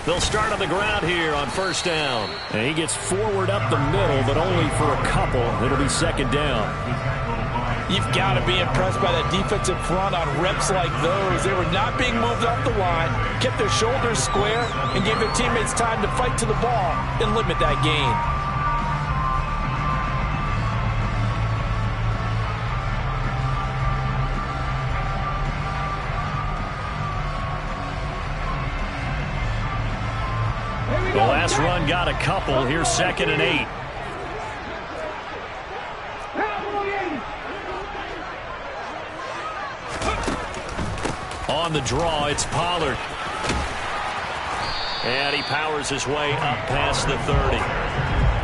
They'll start on the ground here on first down. And he gets forward up the middle, but only for a couple. It'll be second down. You've got to be impressed by that defensive front on reps like those. They were not being moved off the line, kept their shoulders square, and gave their teammates time to fight to the ball and limit that gain. The last run got a couple. Here's 2nd and 8. On the draw, it's Pollard. And he powers his way up past the 30.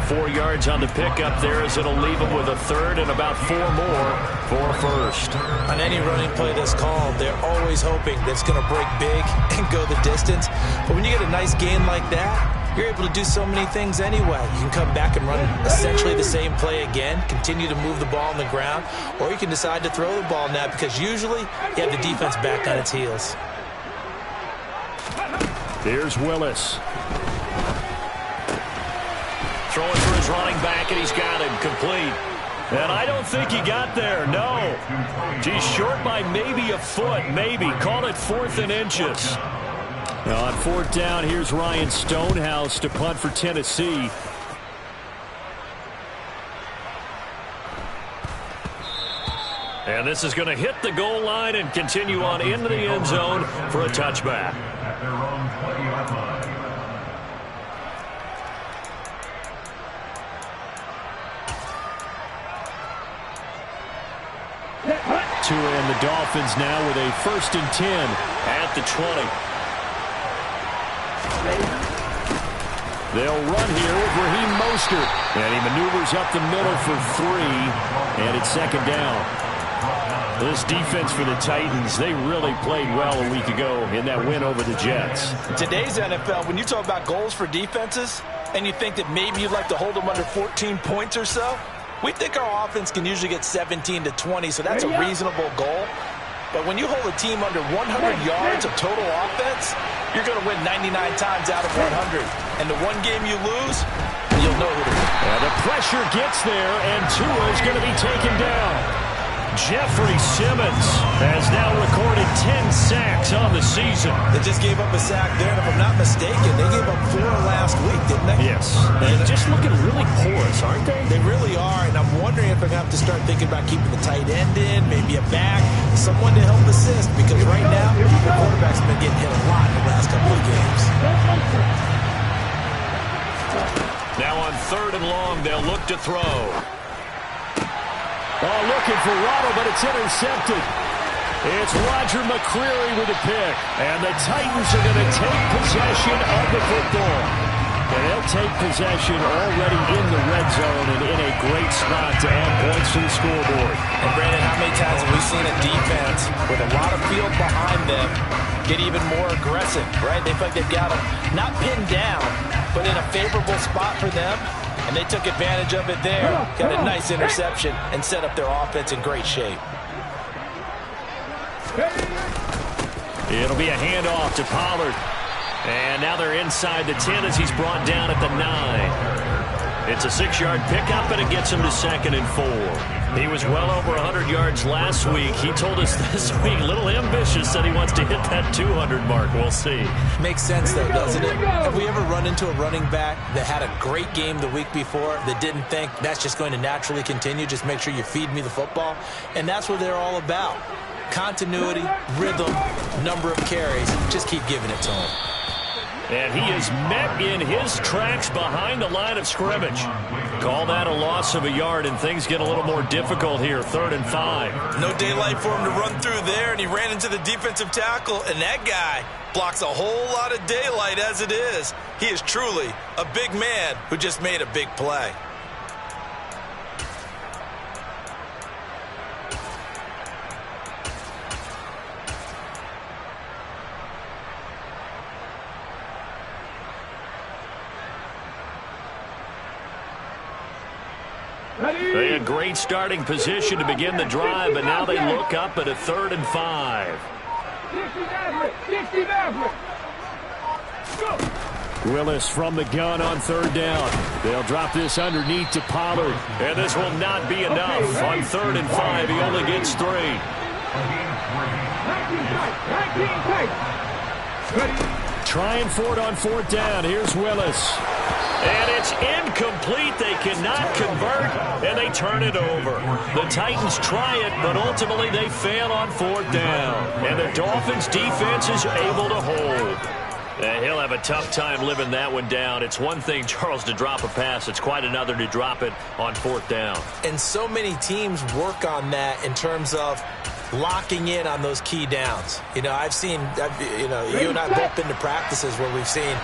4 yards on the pickup there as it'll leave him with a third and about 4 more for first. On any running play that's called, they're always hoping that it's going to break big and go the distance. But when you get a nice gain like that, you're able to do so many things anyway. You can come back and run essentially the same play again, continue to move the ball on the ground, or you can decide to throw the ball now because usually you have the defense back on its heels. Here's Willis. Throwing for his running back, and he's got him complete. And I don't think he got there, no. He's short by maybe a foot, maybe. Call it 4th and inches. Now on 4th down, here's Ryan Stonehouse to punt for Tennessee. And this is going to hit the goal line and continue on into the end zone for a touchback. 2 and the Dolphins now with a 1st and 10 at the 20. They'll run here with Raheem Mostert. And he maneuvers up the middle for 3. And it's 2nd down. This defense for the Titans, they really played well a week ago in that win over the Jets. Today's NFL, when you talk about goals for defenses, and you think that maybe you'd like to hold them under 14 points or so, we think our offense can usually get 17 to 20, so that's a reasonable goal. But when you hold a team under 100 yards of total offense, you're going to win 99 times out of 100. And the one game you lose, you'll know who to beat. And the pressure gets there, and Tua is going to be taken down. Jeffrey Simmons has now recorded 10 sacks on the season. They just gave up a sack there, and if I'm not mistaken, they gave up 4 last week, didn't they? Yes. And just looking really porous, aren't they? They really are, and I'm wondering if they're going to have to start thinking about keeping the tight end in, maybe a back, someone to help assist, because right now, the quarterback's been getting hit a lot in the last couple of games. Now on 3rd and long, they'll look to throw. Oh, looking for Waddle, but it's intercepted. It's Roger McCreary with a pick. And the Titans are going to take possession of the football. And they'll take possession already in the red zone and in a great spot to add points to the scoreboard. And, Brandon, how many times have we seen a defense with a lot of field behind them get even more aggressive, right? They feel like they've got them not pinned down, but in a favorable spot for them. And they took advantage of it there. Got a nice interception and set up their offense in great shape. It'll be a handoff to Pollard. And now they're inside the 10 as he's brought down at the 9. It's a 6-yard pickup, and it gets him to 2nd and 4. He was well over 100 yards last week. He told us this week, a little ambitious, said he wants to hit that 200 mark. We'll see. Makes sense, though, doesn't it? Have we ever run into a running back that had a great game the week before that didn't think that's just going to naturally continue? Just make sure you feed me the football. And that's what they're all about. Continuity, rhythm, number of carries. Just keep giving it to him. And he is met in his tracks behind the line of scrimmage. Call that a loss of a yard, and things get a little more difficult here. 3rd and 5. No daylight for him to run through there, and he ran into the defensive tackle, and that guy blocks a whole lot of daylight as it is. He is truly a big man who just made a big play. They had great starting position to begin the drive, but now they look up at a 3rd and 5. Willis from the gun on third down. They'll drop this underneath to Pollard. And this will not be enough. On 3rd and 5, he only gets 3. Trying for it on 4th down. Here's Willis. And it's incomplete. They cannot convert, and they turn it over. The Titans try it, but ultimately they fail on 4th down. And the Dolphins' defense is able to hold. He'll have a tough time living that one down. It's one thing, Charles, to drop a pass. It's quite another to drop it on 4th down. And so many teams work on that in terms of locking in on those key downs. You know, you and I both been to practices where we've seen,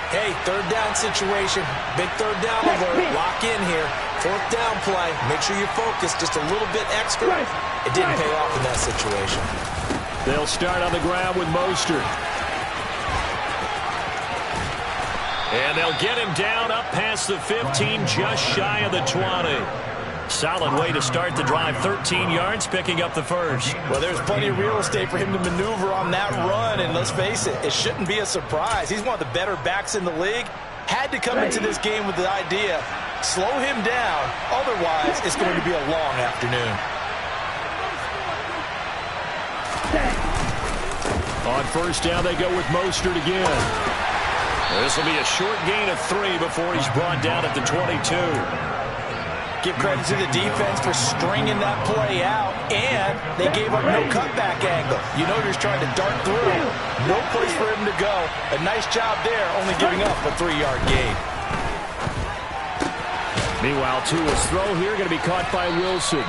hey, 3rd down situation, big 3rd down alert, lock in here, 4th down play, make sure you're focused just a little bit extra. It didn't pay off in that situation. They'll start on the ground with Mostert. And they'll get him down up past the 15, just shy of the 20. Solid way to start the drive, 13 yards, picking up the first. Well, there's plenty of real estate for him to maneuver on that run, and let's face it, it shouldn't be a surprise. He's one of the better backs in the league. Had to come into this game with the idea, slow him down, otherwise it's going to be a long afternoon. On 1st down, they go with Mostert again. This will be a short gain of 3 before he's brought down at the 22. Give credit to the defense for stringing that play out, and they gave up no cutback angle. You know you're trying to dart through. No place for him to go. A nice job there, only giving up a 3-yard gain. Meanwhile, Tua's throw here going to be caught by Wilson.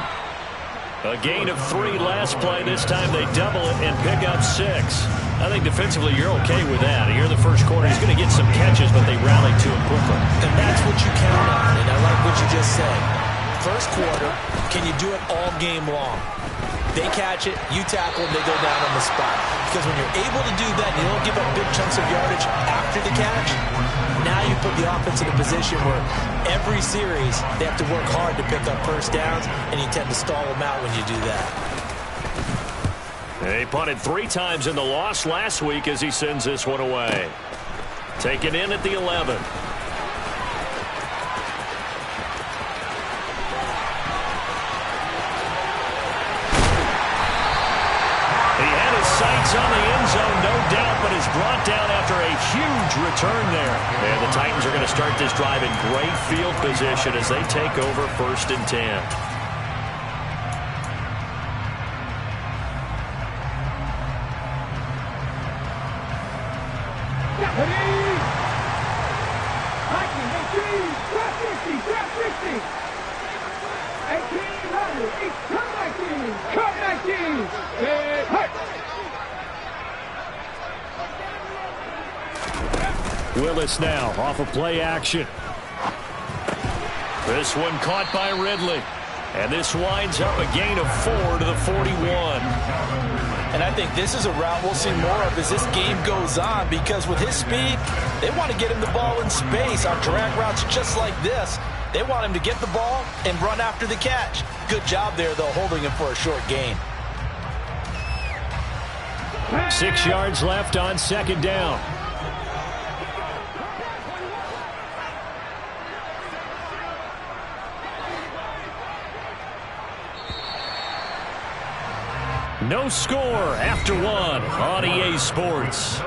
A gain of 3 last play. This time they double it and pick up 6. I think defensively you're okay with that. Here in the first quarter, he's going to get some catches, but they rallied to him quickly. And that's what you count on, and I like what you just said. First quarter, can you do it all game long? They catch it, you tackle, and they go down on the spot. Because when you're able to do that, and you don't give up big chunks of yardage after the catch, now you put the offense in a position where every series they have to work hard to pick up first downs, and you tend to stall them out when you do that. They punted 3 times in the loss last week as he sends this one away. Taken in at the 11. He had his sights on the end zone, no doubt, but is brought down after a huge return there. And the Titans are going to start this drive in great field position as they take over 1st and 10. Willis now off of play action. This one caught by Ridley. And this winds up a gain of 4 to the 41. And I think this is a route we'll see more of as this game goes on, because with his speed, they want to get him the ball in space on drag routes just like this. They want him to get the ball and run after the catch. Good job there, though, holding him for a short gain. 6 yards left on 2nd down. No score after 1 on EA Sports.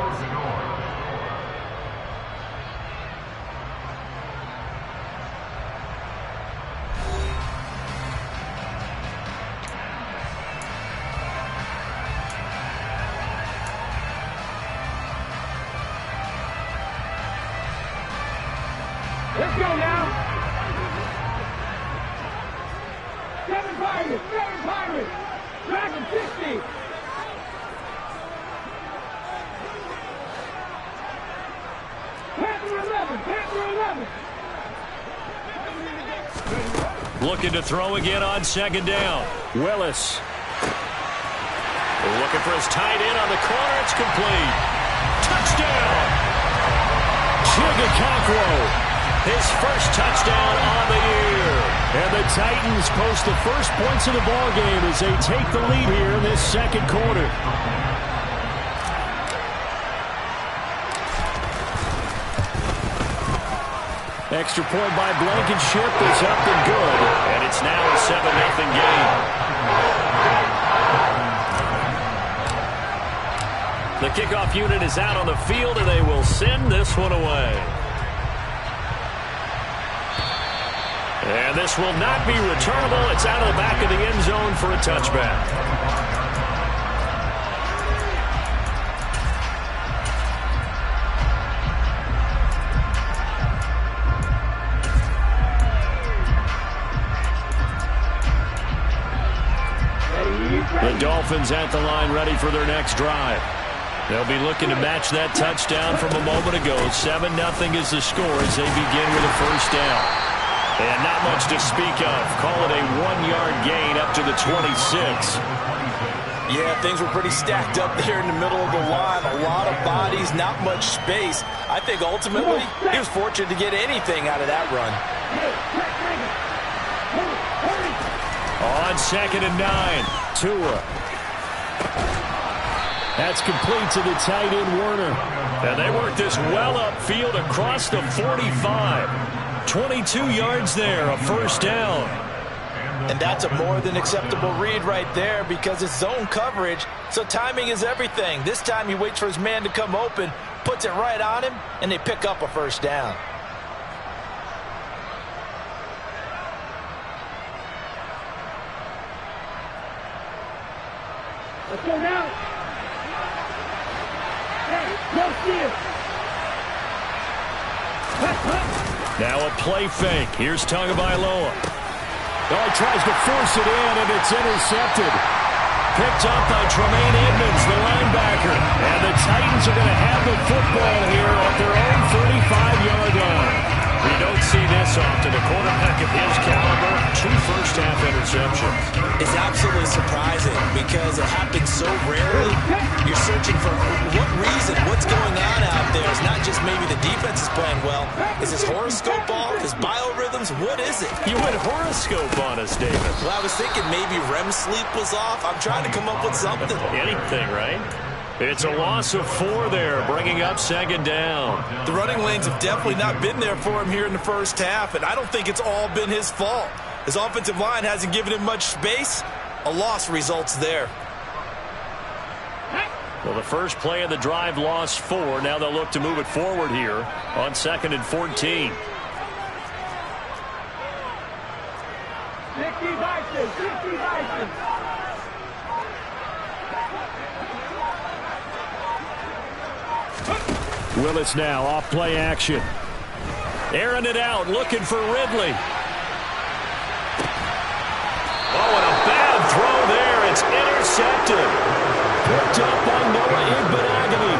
Let's go now. 7 Pirates, 7 Pirates. Dragon 60. Panther 11, Panther 11. Looking to throw again on 2nd down. Willis. Looking for his tight end on the corner. It's complete. Touchdown. Chigakonkwo. His first touchdown on the year. And the Titans post the first points of the ball game as they take the lead here in this 2nd quarter. Extra point by Blankenship is up and good. And it's now a 7-0 game. The kickoff unit is out on the field, and they will send this one away. And this will not be returnable. It's out of the back of the end zone for a touchback. The Dolphins at the line ready for their next drive. They'll be looking to match that touchdown from a moment ago. 7-0 is the score as they begin with a first down. And not much to speak of. Call it a 1-yard gain up to the 26. Yeah, things were pretty stacked up there in the middle of the line. A lot of bodies, not much space. I think ultimately he was fortunate to get anything out of that run. On 2nd and 9. Tua. That's complete to the tight end, Werner. And they work this well upfield across the 45. 22 yards there, a first down. And that's a more than acceptable read right there because it's zone coverage, so timing is everything. This time he waits for his man to come open, puts it right on him, and they pick up a first down. Let's go now. Hey, no steal. Now a play fake. Here's Tagovailoa. Oh, he tries to force it in, and it's intercepted. Picked up by Tremaine Edmonds, the linebacker. And the Titans are going to have the football here at their own 35-yard line. We don't see this often. A quarterback of his caliber, 2 first-half interceptions. It's absolutely surprising because it happens so rarely. You're searching for what reason, what's going on out there. It's not just maybe the defense is playing well. Is his horoscope off? His biorhythms? What is it? You went horoscope on us, David. Well, I was thinking maybe REM sleep was off. I'm trying to come up with something. Anything, right? It's a loss of 4 there, bringing up 2nd down. The running lanes have definitely not been there for him here in the first half, and I don't think it's all been his fault. His offensive line hasn't given him much space. A loss results there. Well, the first play of the drive lost 4. Now they'll look to move it forward here on 2nd and 14. 60 Vikings, 60 Vikings. Willis now off play action. Airing it out, looking for Ridley. Oh, and a bad throw there. It's intercepted. Picked up by Noah Igbenogany.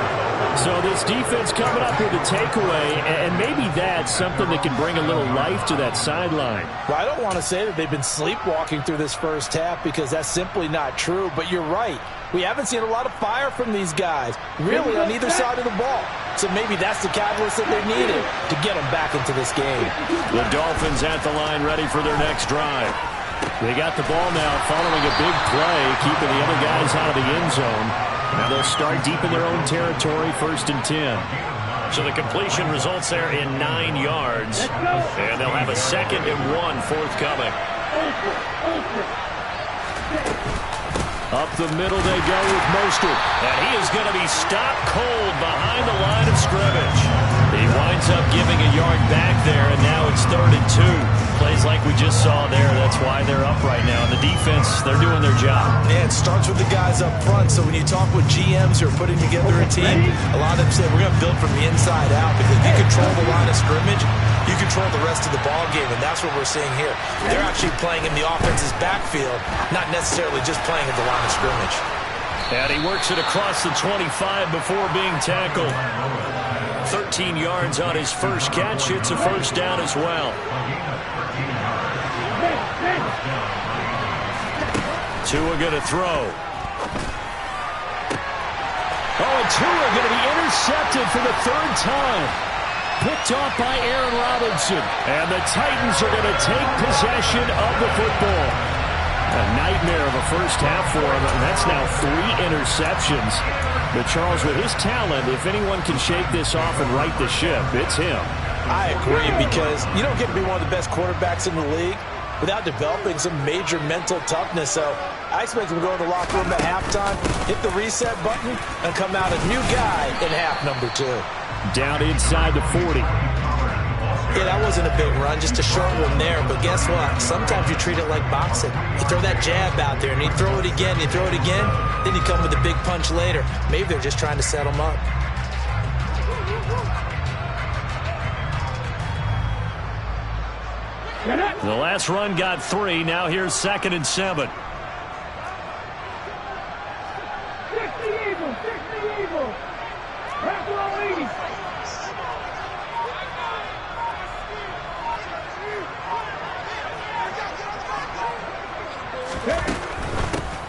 So this defense coming up with a takeaway, and maybe that's something that can bring a little life to that sideline. Well, I don't want to say that they've been sleepwalking through this first half because that's simply not true, but you're right. We haven't seen a lot of fire from these guys, really, on either side of the ball. So maybe that's the catalyst that they needed to get them back into this game. The Dolphins at the line ready for their next drive. They got the ball now following a big play, keeping the other guys out of the end zone. Now they'll start deep in their own territory, 1st and 10. So the completion results there in 9 yards. And they'll have a 2nd and 1 forthcoming. Up the middle they go with Mostert. And he is going to be stopped cold behind the line of scrimmage. He winds up giving a yard back there, and now it's 3rd and 2. Plays like we just saw there. That's why they're up right now. The defense, they're doing their job. Yeah, it starts with the guys up front. So when you talk with GMs who are putting together a team, a lot of them say we're going to build from the inside out because if you control the line of scrimmage, you control the rest of the ball game, and that's what we're seeing here. They're actually playing in the offense's backfield, not necessarily just playing at the line of scrimmage. And he works it across the 25 before being tackled. 13 yards on his first catch. It's a first down as well. Tua going to throw. Oh, and Tua going to be intercepted for the 3rd time. Picked off by Aaron Robinson. And the Titans are going to take possession of the football. A nightmare of a first half for him. And that's now 3 interceptions. But Charles, with his talent, if anyone can shake this off and right the ship, it's him. I agree, because you don't get to be one of the best quarterbacks in the league without developing some major mental toughness. So I expect him to go in the locker room at halftime, hit the reset button, and come out a new guy in half number 2. Down inside the 40. Yeah, that wasn't a big run, just a short one there. But guess what? Sometimes you treat it like boxing. You throw that jab out there, and you throw it again, you throw it again, then you come with a big punch later. Maybe they're just trying to set him up. The last run got 3. Now here's 2nd and 7. 60 Eagles, 60 Eagles. That's all we need.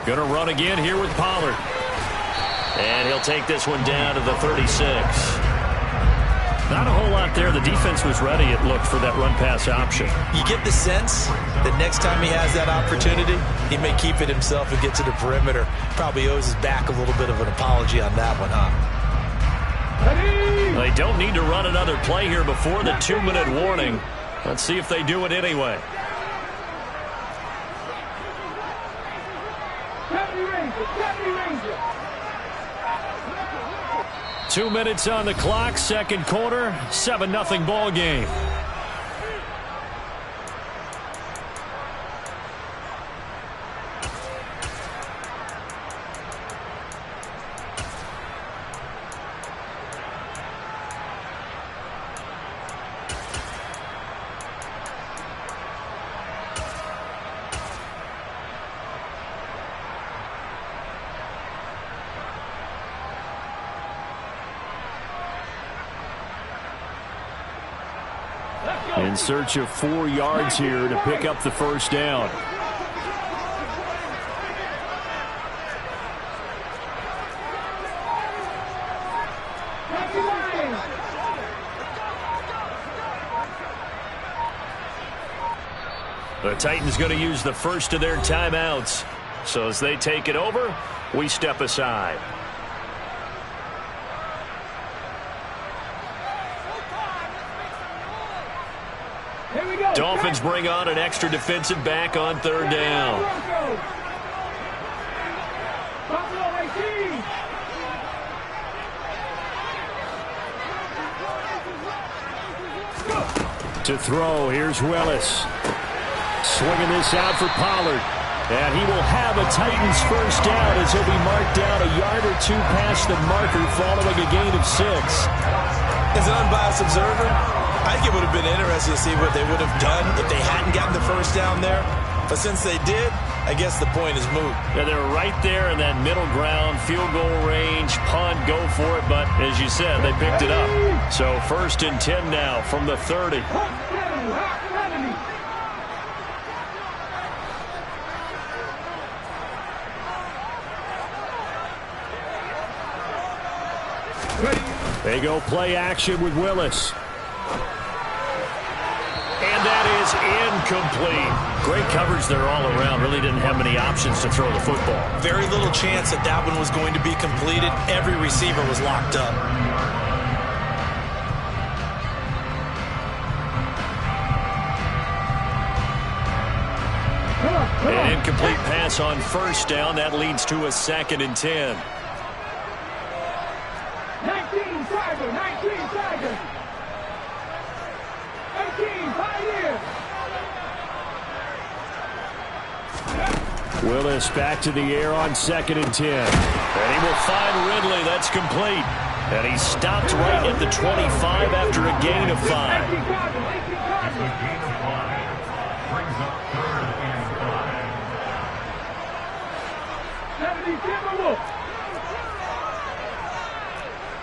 Gonna run again here with Pollard. And he'll take this one down to the 36. Not a whole lot there. The defense was ready, it looked, for that run-pass option. You get the sense that next time he has that opportunity, he may keep it himself and get to the perimeter. Probably owes his back a little bit of an apology on that one, huh? They don't need to run another play here before the 2-minute warning. Let's see if they do it anyway. 2 minutes on the clock, second quarter, 7-0 ball game. In search of 4 yards here to pick up the first down. The Titans going to use the first of their timeouts. So as they take it over, we step aside. Dolphins bring on an extra defensive back on 3rd down. To throw, here's Willis. Swinging this out for Pollard. And he will have a Titans first down as he'll be marked down a yard or 2 past the marker following a gain of 6. As an unbiased observer, I think it would have been interesting to see what they would have done if they hadn't gotten the first down there. But since they did, I guess the point is moot. Yeah, they're right there in that middle ground, field goal range, punt, go for it. But as you said, they picked it up. So 1st and 10 now from the 30. They go play action with Willis. And that is incomplete. Great coverage there all around. Really didn't have many options to throw the football. Very little chance that that one was going to be completed. Every receiver was locked up. An incomplete pass on 1st down. That leads to a 2nd and 10. 19 Tiger, 19 Tiger. 18 Pioneer. Willis back to the air on 2nd and 10. And he will find Ridley. That's complete. And he stopped right at the 25 after a gain of 5.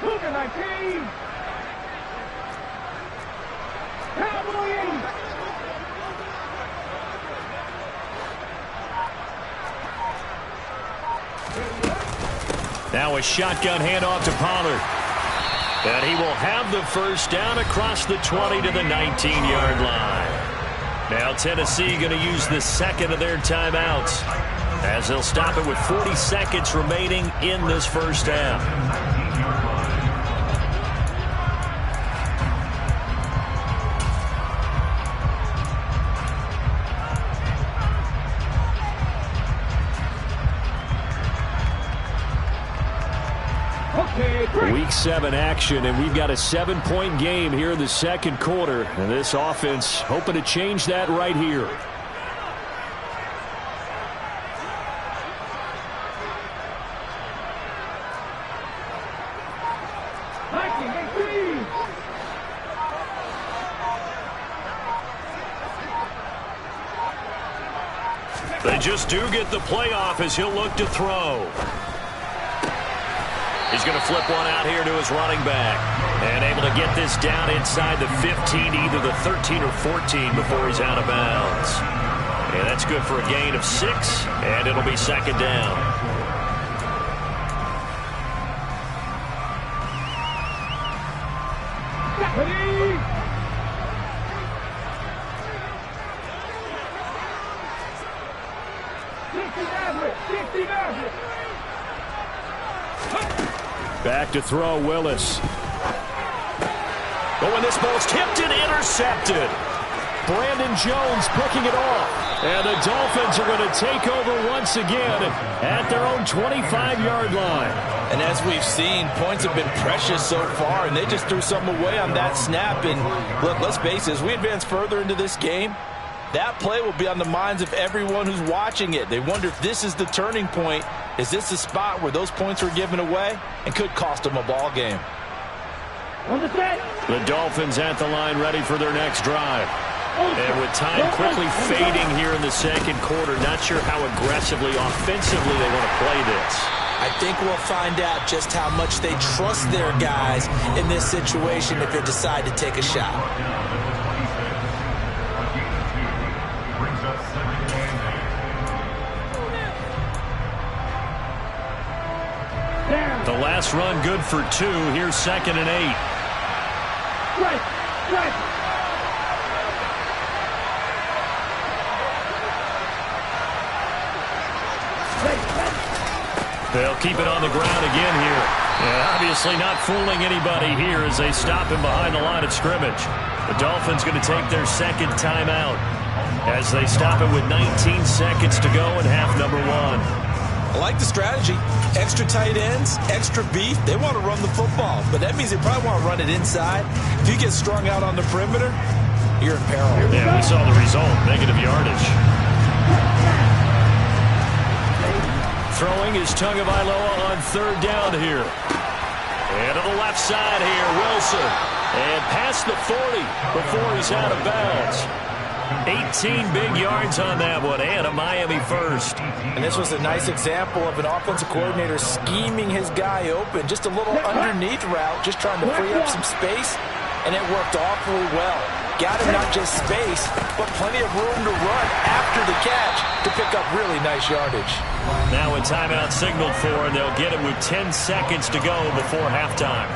Look at 19. Cowboy 8. Now a shotgun handoff to Pollard. And he will have the first down across the 20 to the 19-yard line. Now Tennessee going to use the 2nd of their timeouts, as they'll stop it with 40 seconds remaining in this first half. Week 7 action, and we've got a 7-point game here in the second quarter. And this offense hoping to change that right here. They just do get the playoff as he'll look to throw. He's going to flip one out here to his running back. And able to get this down inside the 15, either the 13 or 14 before he's out of bounds. And that's good for a gain of 6, and it'll be second down. Back to throw, Willis. Oh, and this ball's tipped and intercepted. Brandon Jones picking it off. And the Dolphins are going to take over once again at their own 25-yard line. And as we've seen, points have been precious so far, and they just threw something away on that snap. And look, let's face it, as we advance further into this game, that play will be on the minds of everyone who's watching it. They wonder if this is the turning point. Is this the spot where those points were given away and could cost them a ball game? The Dolphins at the line ready for their next drive. And with time quickly fading here in the second quarter, not sure how aggressively, offensively they want to play this. I think we'll find out just how much they trust their guys in this situation if they decide to take a shot. The last run good for 2. Here's 2nd and 8. They'll keep it on the ground again here. And obviously not fooling anybody here as they stop him behind the line of scrimmage. The Dolphins going to take their second timeout as they stop it with 19 seconds to go in half number 1. I like the strategy. Extra tight ends, extra beef. They want to run the football, but that means they probably want to run it inside. If you get strung out on the perimeter, you're in peril. Yeah, we saw the result. Negative yardage. Throwing is Tagovailoa on 3rd down here. And to the left side here, Wilson. And past the 40 before he's out of bounds. 18 big yards on that one, and a Miami first. And this was a nice example of an offensive coordinator scheming his guy open. Just a little underneath route, just trying to free up some space, and it worked awfully well. Got him not just space, but plenty of room to run after the catch to pick up really nice yardage. Now a timeout signaled for, and they'll get it with 10 seconds to go before halftime.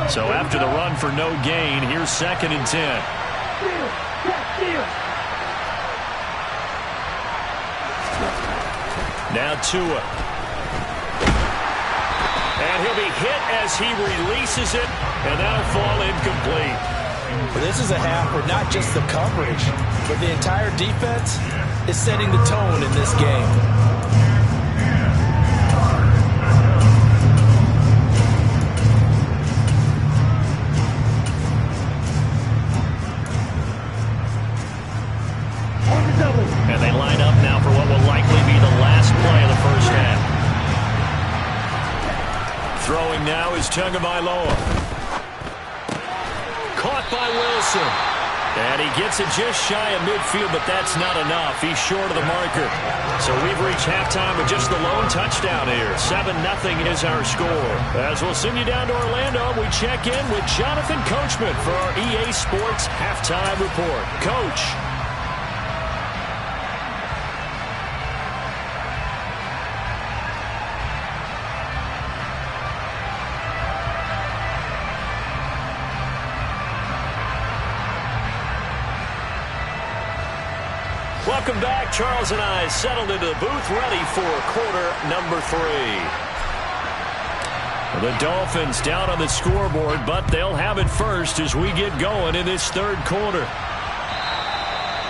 So after the run for no gain, here's 2nd and 10. Now Tua. And he'll be hit as he releases it, and that'll fall incomplete. Well, this is a half where not just the coverage, but the entire defense is setting the tone in this game. And they line up now for what will likely be the last play of the first half. Throwing now is Tagovailoa. Caught by Wilson. And he gets it just shy of midfield, but that's not enough. He's short of the marker. So we've reached halftime with just the lone touchdown here. 7-0 is our score. As we'll send you down to Orlando, we check in with Jonathan Coachman for our EA Sports Halftime Report. Coach. Welcome back. Charles and I settled into the booth, ready for quarter number 3. The Dolphins down on the scoreboard, but they'll have it first as we get going in this third quarter.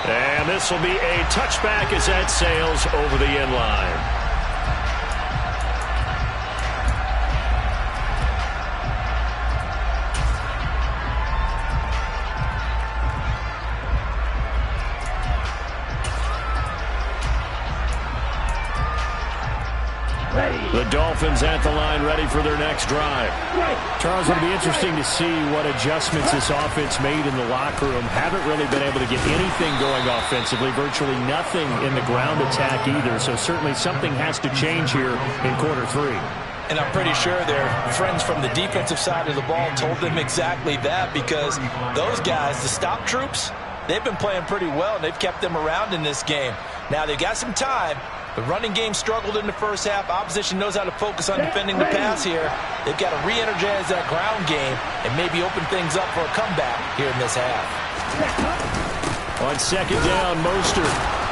And this will be a touchback as that sails over the end line. The Dolphins at the line, ready for their next drive. Charles, it'll be interesting to see what adjustments this offense made in the locker room. Haven't really been able to get anything going offensively, virtually nothing in the ground attack either. So certainly something has to change here in quarter 3. And I'm pretty sure their friends from the defensive side of the ball told them exactly that, because those guys, the stop troops, they've been playing pretty well, and they've kept them around in this game. Now, they've got some time. The running game struggled in the first half. Opposition knows how to focus on defending the pass here. They've got to re-energize that ground game and maybe open things up for a comeback here in this half. On second down, Mostert.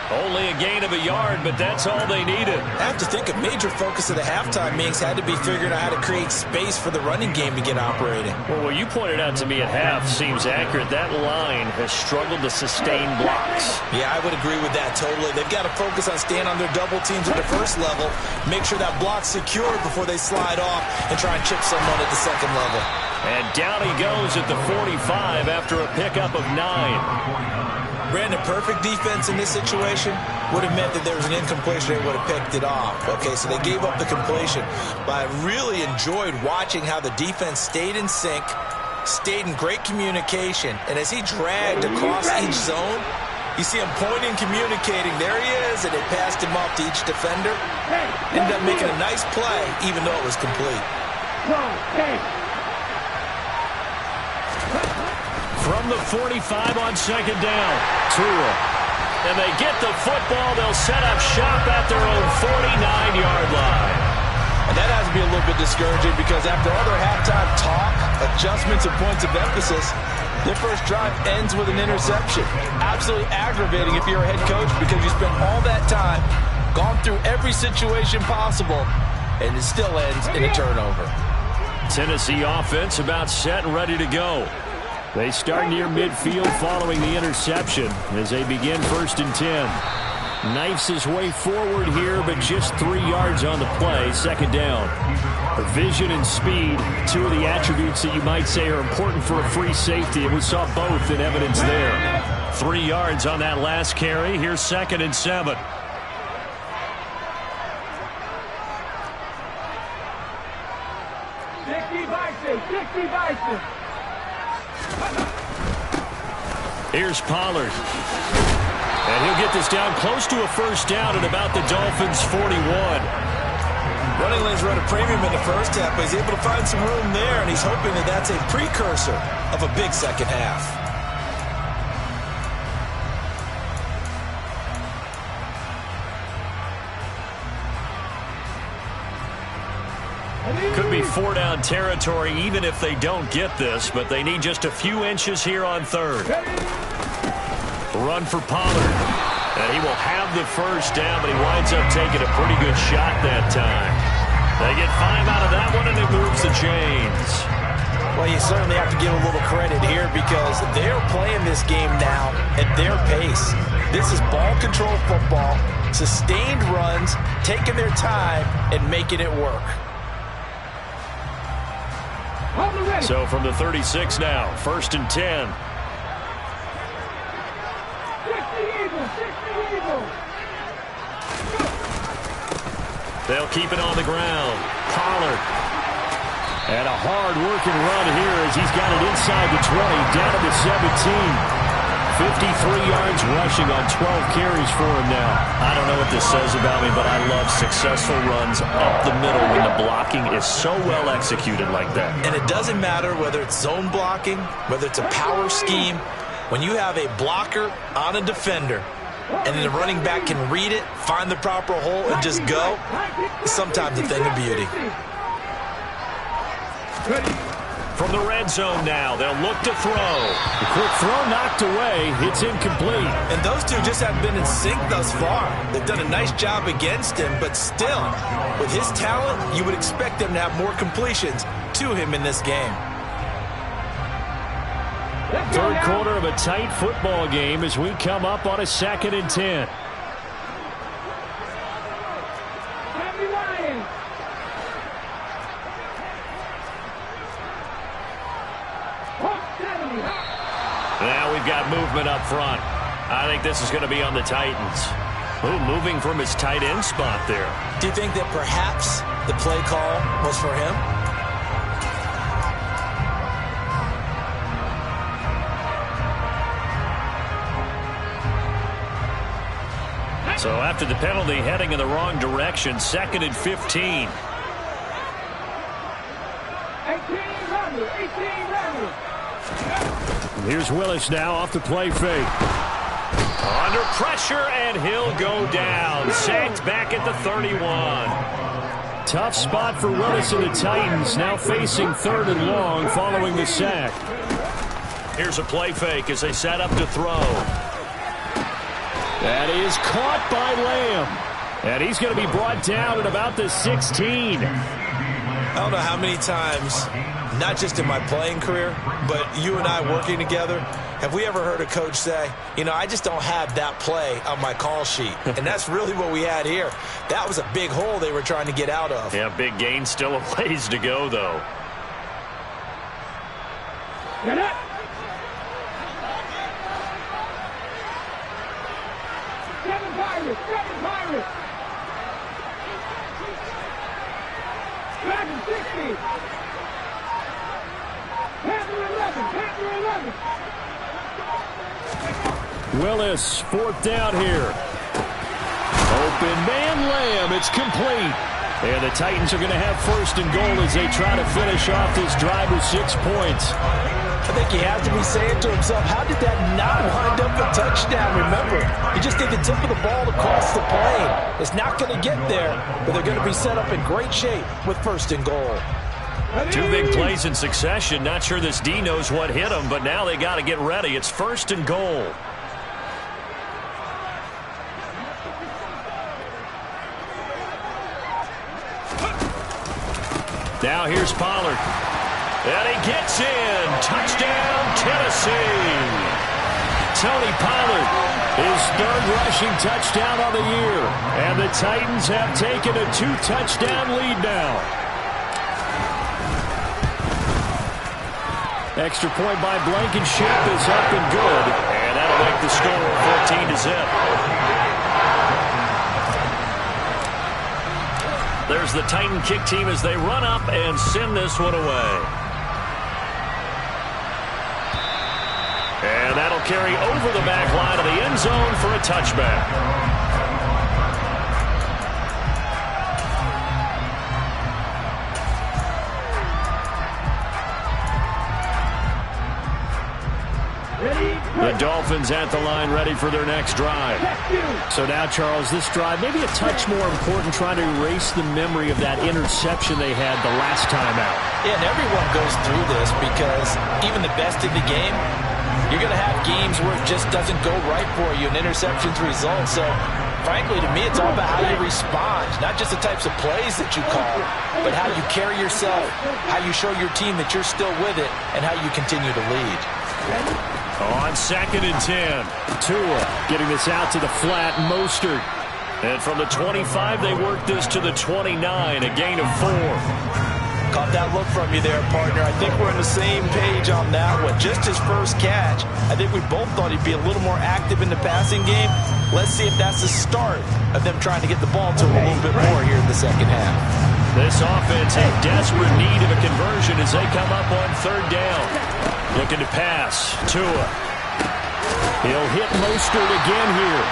Only a gain of a yard, but that's all they needed. I have to think a major focus of the halftime meetings had to be figuring out how to create space for the running game to get operating. Well, what you pointed out to me at half seems accurate. That line has struggled to sustain blocks. Yeah, I would agree with that totally. They've got to focus on staying on their double teams at the first level, make sure that block's secured before they slide off and try and chip someone at the second level. And down he goes at the 45 after a pickup of 9. Brandon, perfect defense in this situation would have meant that there was an incompletion. They would have picked it off. Okay, so they gave up the completion. But I really enjoyed watching how the defense stayed in sync, stayed in great communication. And as he dragged across each zone, you see him pointing, communicating. There he is, and they passed him off to each defender. Ended up making a nice play, even though it was complete. From the 45 on second down, Tua. And they get the football. They'll set up shop at their own 49-yard line. And that has to be a little bit discouraging, because after all their halftime talk, adjustments, and points of emphasis, their first drive ends with an interception. Absolutely aggravating if you're a head coach, because you spent all that time, gone through every situation possible, and it still ends in a turnover. Tennessee offense about set and ready to go. They start near midfield following the interception as they begin 1st and 10. Knifes his way forward here, but just 3 yards on the play. Second down. Vision and speed, two of the attributes that you might say are important for a free safety, and we saw both in evidence there. 3 yards on that last carry. Here's 2nd and 7. Here's Pollard. And he'll get this down close to a first down at about the Dolphins' 41. Running lanes run a premium in the first half, but he's able to find some room there, and he's hoping that that's a precursor of a big second half. Could be 4-down territory even if they don't get this, but they need just a few inches here on 3rd. Run for Pollard. And he will have the first down, but he winds up taking a pretty good shot that time. They get 5 out of that one, and it moves the chains. Well, you certainly have to give a little credit here, because they're playing this game now at their pace. This is ball control football, sustained runs, taking their time, and making it work. So from the 36 now, 1st and 10. They'll keep it on the ground. Pollard. And a hard-working run here as he's got it inside the 20, down to the 17. 53 yards rushing on 12 carries for him now. I don't know what this says about me, but I love successful runs up the middle when the blocking is so well executed like that. And it doesn't matter whether it's zone blocking, whether it's a power scheme. When you have a blocker on a defender, and then the running back can read it, find the proper hole, and just go, it's sometimes a thing of beauty. From the red zone now, they'll look to throw. The quick throw knocked away. It's incomplete. And those two just haven't been in sync thus far. They've done a nice job against him, but still, with his talent, you would expect them to have more completions to him in this game. Third quarter of a tight football game as we come up on a 2nd and 10. Now we've got movement up front. I think this is going to be on the Titans. Ooh, moving from his tight end spot there. Do you think that perhaps the play call was for him? So after the penalty, heading in the wrong direction, 2nd and 15. 18 runners. Here's Willis now off the play fake. Under pressure, and he'll go down. Sacked back at the 31. Tough spot for Willis and the Titans, now facing 3rd and long following the sack. Here's a play fake as they set up to throw. That is caught by Lamb. And he's going to be brought down at about the 16. I don't know how many times, not just in my playing career, but you and I working together, have we ever heard a coach say, you know, I just don't have that play on my call sheet. And that's really what we had here. That was a big hole they were trying to get out of. Yeah, big gain, still a ways to go, though. Get it. Seven Pirates. Dragon 60. Panther 11. Willis, 4th down here. Open man Lamb. It's complete. And the Titans are going to have 1st and goal as they try to finish off this drive with 6 points. I think he has to be saying to himself, how did that not wind up a touchdown? Remember, you just need the tip of the ball across the plane. It's not going to get there, but they're going to be set up in great shape with 1st and goal. 2 big plays in succession. Not sure this D knows what hit him, but now they got to get ready. It's 1st and goal. Now here's Pollard. And he gets in. Touchdown, Tennessee. Tony Pollard, his 3rd rushing touchdown of the year. And the Titans have taken a 2-touchdown lead now. Extra point by Blankenship is up and good. And that'll make the score 14-0. There's the Titan kick team as they run up and send this one away. And that'll carry over the back line of the end zone for a touchback. The Dolphins at the line ready for their next drive. So now, Charles, this drive maybe a touch more important, trying to erase the memory of that interception they had the last time out. Yeah, and everyone goes through this because even the best in the game, you're going to have games where it just doesn't go right for you and interceptions result. So, frankly, to me, it's all about how you respond, not just the types of plays that you call, but how you carry yourself, how you show your team that you're still with it, and how you continue to lead. On 2nd and 10. Tua getting this out to the flat. Mostert. And from the 25, they work this to the 29, a gain of 4. Caught that look from you there, partner. I think we're on the same page on that one. Just his first catch. I think we both thought he'd be a little more active in the passing game. Let's see if that's the start of them trying to get the ball to him a little bit more here in the second half. This offense in desperate need of a conversion as they come up on 3rd down. Looking to pass. Tua. He'll hit Mostert again here.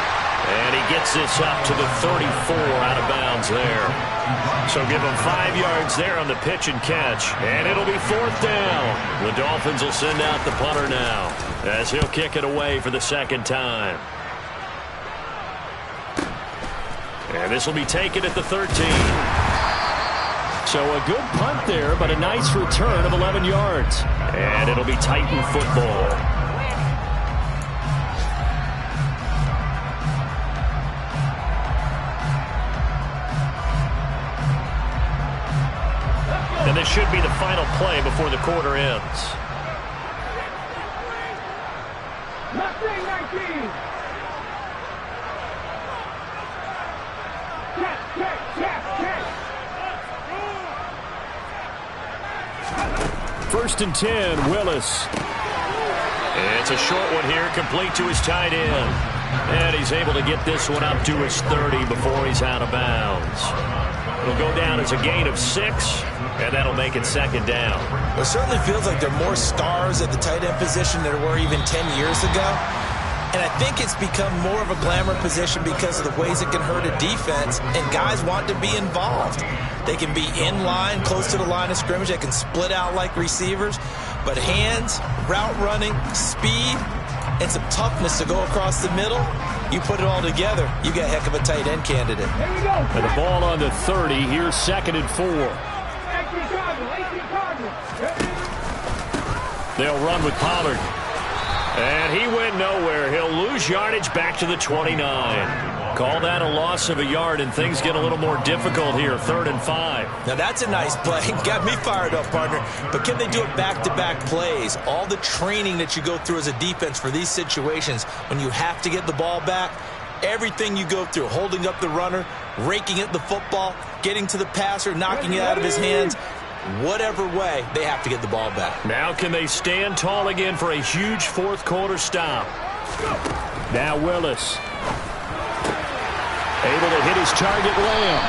And he gets this up to the 34 out of bounds there. So give him 5 yards there on the pitch and catch. And it'll be 4th down. The Dolphins will send out the punter now as he'll kick it away for the 2nd time. And this will be taken at the 13. So a good punt there, but a nice return of 11 yards. And it'll be Titan football. And this should be the final play before the quarter ends. Mustang 19. First and 10, Willis. It's a short one here, complete to his tight end. And he's able to get this one up to his 30 before he's out of bounds. It'll go down as a gain of 6, and that'll make it second down. Well, it certainly feels like there are more stars at the tight end position than there were even 10 years ago. And I think it's become more of a glamour position because of the ways it can hurt a defense, and guys want to be involved. They can be in line, close to the line of scrimmage. They can split out like receivers. But hands, route running, speed, and some toughness to go across the middle, you put it all together, you got a heck of a tight end candidate. And the ball on the 30. Here's second and 4. They'll run with Pollard. And he went nowhere. He'll lose yardage back to the 29. Call that a loss of a yard, and things get a little more difficult here. 3rd and 5. Now that's a nice play. Got me fired up, partner. But can they do it back-to-back plays? All the training that you go through as a defense for these situations, when you have to get the ball back, everything you go through, holding up the runner, raking at the football, getting to the passer, knocking it out of his hands, whatever way, they have to get the ball back. Now can they stand tall again for a huge fourth quarter stop? Now Willis. Able to hit his target, Lamb.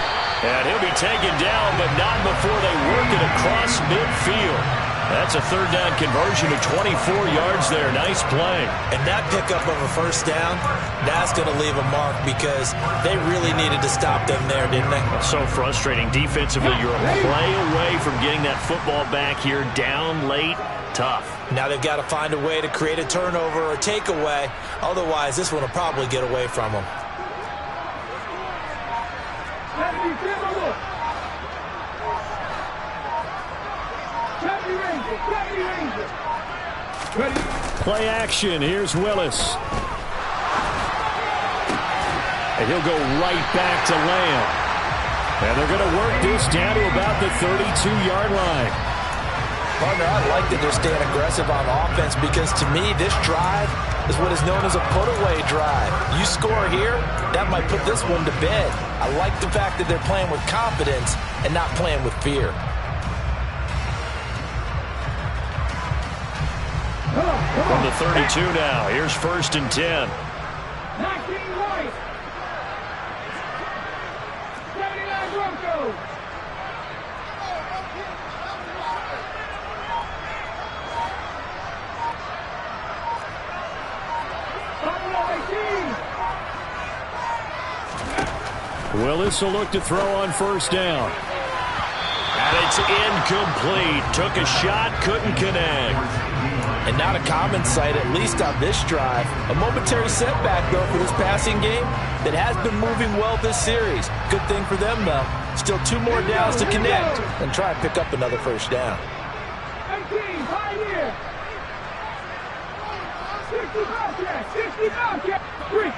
And he'll be taken down, but not before they work it across midfield. That's a 3rd down conversion of 24 yards there. Nice play. And that pickup of a first down, that's going to leave a mark because they really needed to stop them there, didn't they? So frustrating. Defensively, you're a play away from getting that football back here down late. Tough. Now they've got to find a way to create a turnover or takeaway. Otherwise, this one will probably get away from them. Play action. Here's Willis. And he'll go right back to Lamb. And they're going to work this down to about the 32-yard line. Partner, I like that they're staying aggressive on offense because to me, this drive is what is known as a put-away drive. You score here, that might put this one to bed. I like the fact that they're playing with confidence and not playing with fear. From the 32 now, here's 1st and 10. 19 White. 79 Broncos. Willis will look to throw on 1st down. And it's incomplete. Took a shot, couldn't connect. And not a common sight, at least on this drive. A momentary setback, though, for this passing game that has been moving well this series. Good thing for them, though. Still 2 more downs to connect and try and pick up another first down. 18, Pioneer. 60 Bobcat, 60 Bobcat. 3.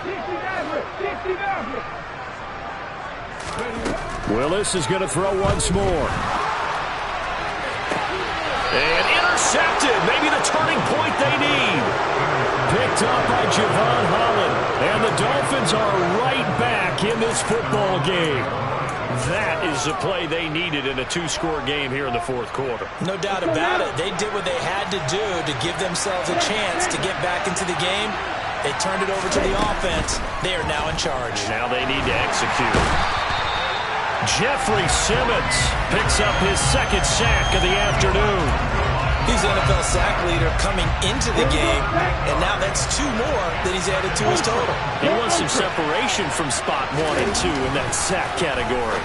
60 Maverick, 60 Maverick. Willis is going to throw once more. And intercepted. Maybe the turning point they need. Picked up by Javon Holland. And the Dolphins are right back in this football game. That is the play they needed in a 2-score game here in the 4th quarter. No doubt about it. They did what they had to do to give themselves a chance to get back into the game. They turned it over to the offense. They are now in charge. Now they need to execute. Jeffrey Simmons picks up his 2nd sack of the afternoon. He's the NFL sack leader coming into the game, and now that's 2 more that he's added to his total. He wants some separation from spot 1 and 2 in that sack category.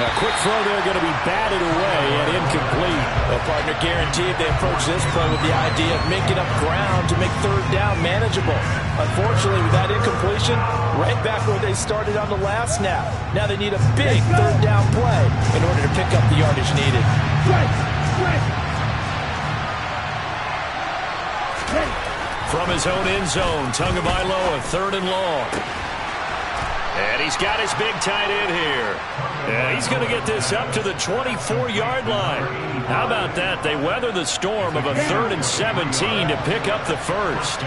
A quick throw there going to be batted away and incomplete. Well, partner, guaranteed they approach this play with the idea of making up ground to make third down manageable. Unfortunately, with that incompletion, right back where they started on the last snap. Now they need a big third down play in order to pick up the yardage needed. From his own end zone, Tagovailoa, 3rd and long. And he's got his big tight end here. And he's going to get this up to the 24-yard line. How about that? They weather the storm of a 3rd and 17 to pick up the first.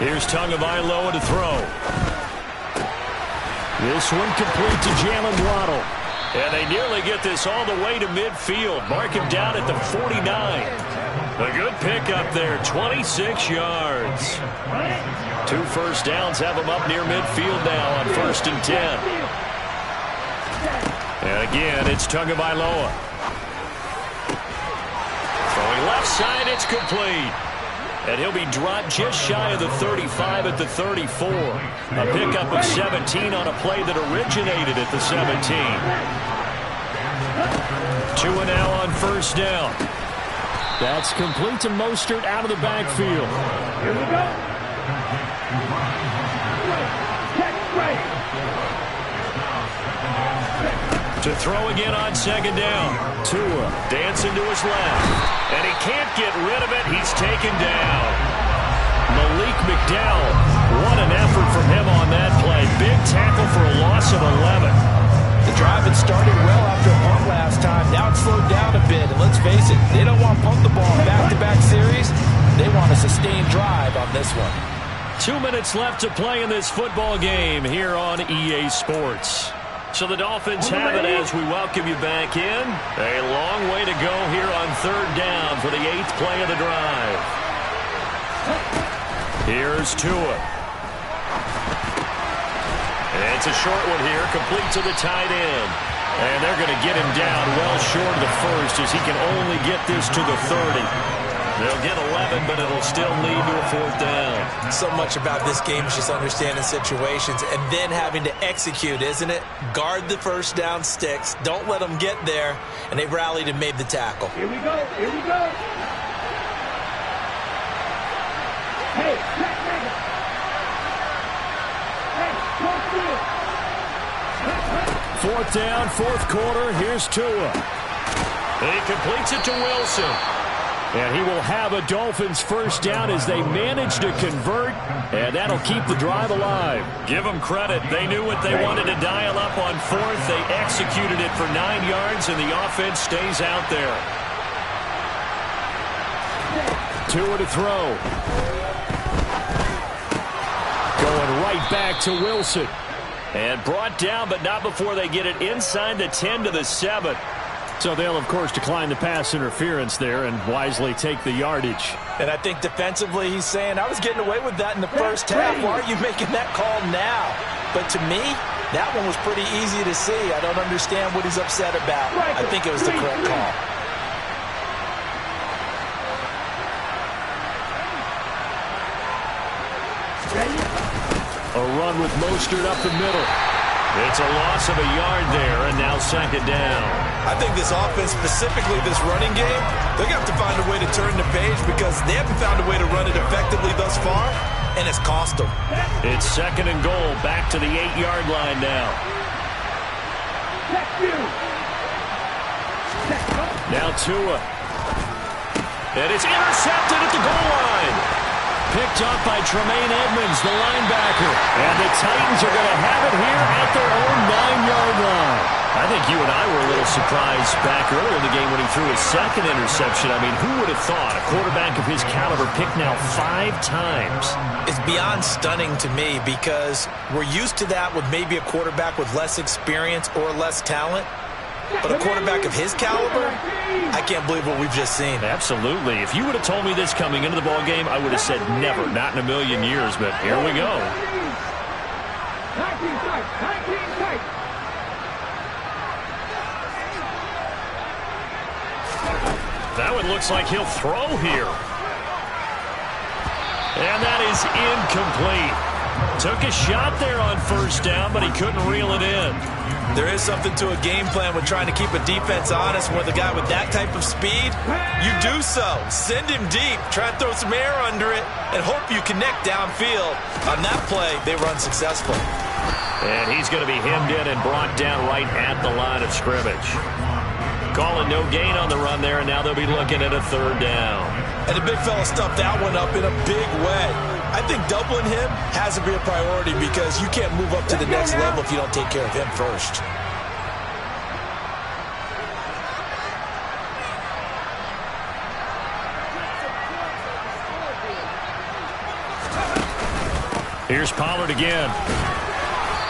Here's Tagovailoa to throw. This one complete to Jalen Waddle. And they nearly get this all the way to midfield. Mark him down at the 49. A good pickup there, 26 yards. 2 first downs have him up near midfield now on 1st and 10. And again, it's Tagovailoa. Throwing left side, it's complete. And he'll be dropped just shy of the 35 at the 34. A pickup of 17 on a play that originated at the 17. 2 now on 1st down. That's complete to Mostert out of the backfield. Here we go. To throw again on 2nd down. Tua dancing to his left. And he can't get rid of it. He's taken down. Malik McDowell. What an effort from him on that play. Big tackle for a loss of 11. The drive had started well after a punt last time. Now it's slowed down a bit. And let's face it, they don't want to punt the ball in back-to-back series. They want a sustained drive on this one. 2 minutes left to play in this football game here on EA Sports. So the Dolphins have it as we welcome you back in. A long way to go here on 3rd down for the 8th play of the drive. Here's Tua. It's a short one here, complete to the tight end. And they're going to get him down well short of the first as he can only get this to the 30. They'll get 11, but it'll still lead to a 4th down. So much about this game is just understanding situations and then having to execute, isn't it? Guard the first down sticks. Don't let them get there. And they rallied and made the tackle. Here we go. Here we go. Hey, check, nigga. Hey, don't do it. 4th down, 4th quarter. Here's Tua. He completes it to Wilson. And he will have a Dolphins first down as they manage to convert, and that'll keep the drive alive. Give them credit. They knew what they wanted to dial up on 4th. They executed it for 9 yards, and the offense stays out there. Tua to throw. Going right back to Wilson. And brought down, but not before they get it inside the 10 to the 7. So they'll, of course, decline the pass interference there and wisely take the yardage. And I think defensively he's saying, I was getting away with that in the first half. Why are you making that call now? But to me, that one was pretty easy to see. I don't understand what he's upset about. I think it was the correct call. A run with Mostert up the middle. It's a loss of a yard there, and now 2nd down. I think this offense, specifically this running game, they're going to have to find a way to turn the page because they haven't found a way to run it effectively thus far, and it's cost them. It's 2nd and goal, back to the 8-yard line now. Now Tua. And it's intercepted at the goal line. Picked up by Tremaine Edmonds, the linebacker. And the Titans are going to have it here at their own 9-yard line. I think you and I were a little surprised back earlier in the game when he threw his 2nd interception. I mean, who would have thought a quarterback of his caliber picked now 5 times? It's beyond stunning to me because we're used to that with maybe a quarterback with less experience or less talent. But a quarterback of his caliber, I can't believe what we've just seen. Absolutely. If you would have told me this coming into the ballgame, I would have said never, not in a million years. But here we go. 19 tight. 19 tight. That one looks like he'll throw here. And that is incomplete. Took a shot there on first down, but he couldn't reel it in. There is something to a game plan with trying to keep a defense honest. With a guy with that type of speed, you do so. Send him deep, try and throw some air under it, and hope you connect downfield. On that play, they were unsuccessful. And he's going to be hemmed in and brought down right at the line of scrimmage. Calling no gain on the run there, and now they'll be looking at a third down. And the big fella stuffed that one up in a big way. I think doubling him has to be a priority because you can't move up to the next level if you don't take care of him first. Here's Pollard again.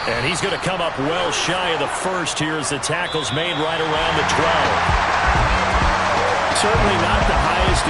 And he's going to come up well shy of the first here as the tackle's made right around the 12. Certainly not the highest